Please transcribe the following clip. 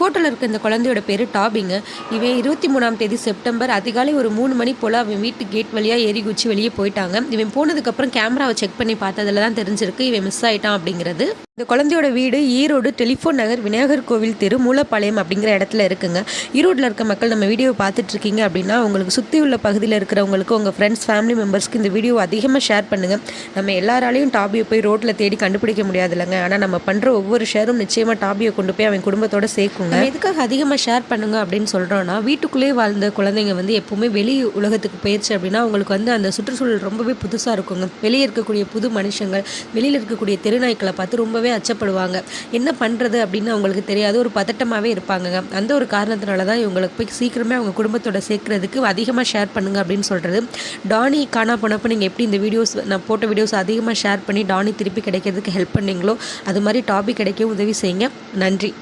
ஃபோட்டோவில் இருக்க இந்த குழந்தையோட பேர் டாபிங்க. இவன் 23ஆம் தேதி செப்டம்பர் அதிகாலை ஒரு 3 மணி போல் அவன் வீட்டு கேட் வழியாக ஏறி குச்சி வெளியே போயிட்டாங்க. இவன் போனதுக்கப்புறம் கேமராவை செக் பண்ணி பார்த்ததில் தான் தெரிஞ்சிருக்கு இவன் மிஸ் ஆகிட்டான் அப்படிங்கிறது. இந்த குழந்தையோட வீடு ஈரோடு டெலிஃபோன் நகர் விநாயகர் கோவில் தெரு மூலப்பாளையம் அப்படிங்கிற இடத்துல இருக்குங்க. ஈரோட்டில் இருக்க மக்கள் நம்ம வீடியோ பார்த்துட்டு இருக்கீங்க அப்படின்னா உங்களுக்கு சுற்றி உள்ள பகுதியில் இருக்கிறவங்களுக்கு உங்கள் ஃப்ரெண்ட்ஸ் ஃபேமிலி மெம்பர்ஸ்க்கு இந்த வீடியோ அதிகமாக ஷேர் பண்ணுங்கள். நம்ம எல்லாராலையும் டாபியை போய் ரோட்டில் தேடி கண்டுபிடிக்க முடியாது இல்லைங்க. ஆனால் நம்ம பண்ணுற ஒவ்வொரு ஷேரும் நிச்சயமாக டாபியை கொண்டு போய் அவன் குடும்பத்தோட சேர்க்குங்க. எதுக்காக அதிகமாக ஷேர் பண்ணுங்க அப்படின்னு சொல்கிறோன்னா, வீட்டுக்குள்ளேயே வாழ்ந்த குழந்தைங்க எப்பவுமே வெளி உலகத்துக்கு போயிடுச்சு அப்படின்னா அவங்களுக்கு அந்த சுற்றுச்சூழல் ரொம்பவே புதுசாக இருக்குங்க. வெளியே இருக்கக்கூடிய புது மனுஷங்கள், வெளியில் இருக்கக்கூடிய தெருநாய்க்களை பார்த்து ரொம்பவே அச்சப்படுவாங்க. என்ன பண்ணுறது அப்படின்னு அவங்களுக்கு தெரியாது, ஒரு பதட்டமாகவே இருப்பாங்க. அந்த ஒரு காரணத்தினால தான் இவங்களுக்கு போய் சீக்கிரமே அவங்க குடும்பத்தோட சேர்க்கறதுக்கு அதிகமாக ஷேர் பண்ணுங்க அப்படின்னு சொல்கிறது. டானி காணா போனப்போ நீங்கள் எப்படி இந்த வீடியோஸ் நான் போட்ட வீடியோஸ் அதிகமாக ஷேர் பண்ணி டானி திருப்பி கிடைக்கிறதுக்கு ஹெல்ப் பண்ணீங்களோ அது மாதிரி டாபிக் கிடைக்க உதவி செய்யுங்க. நன்றி.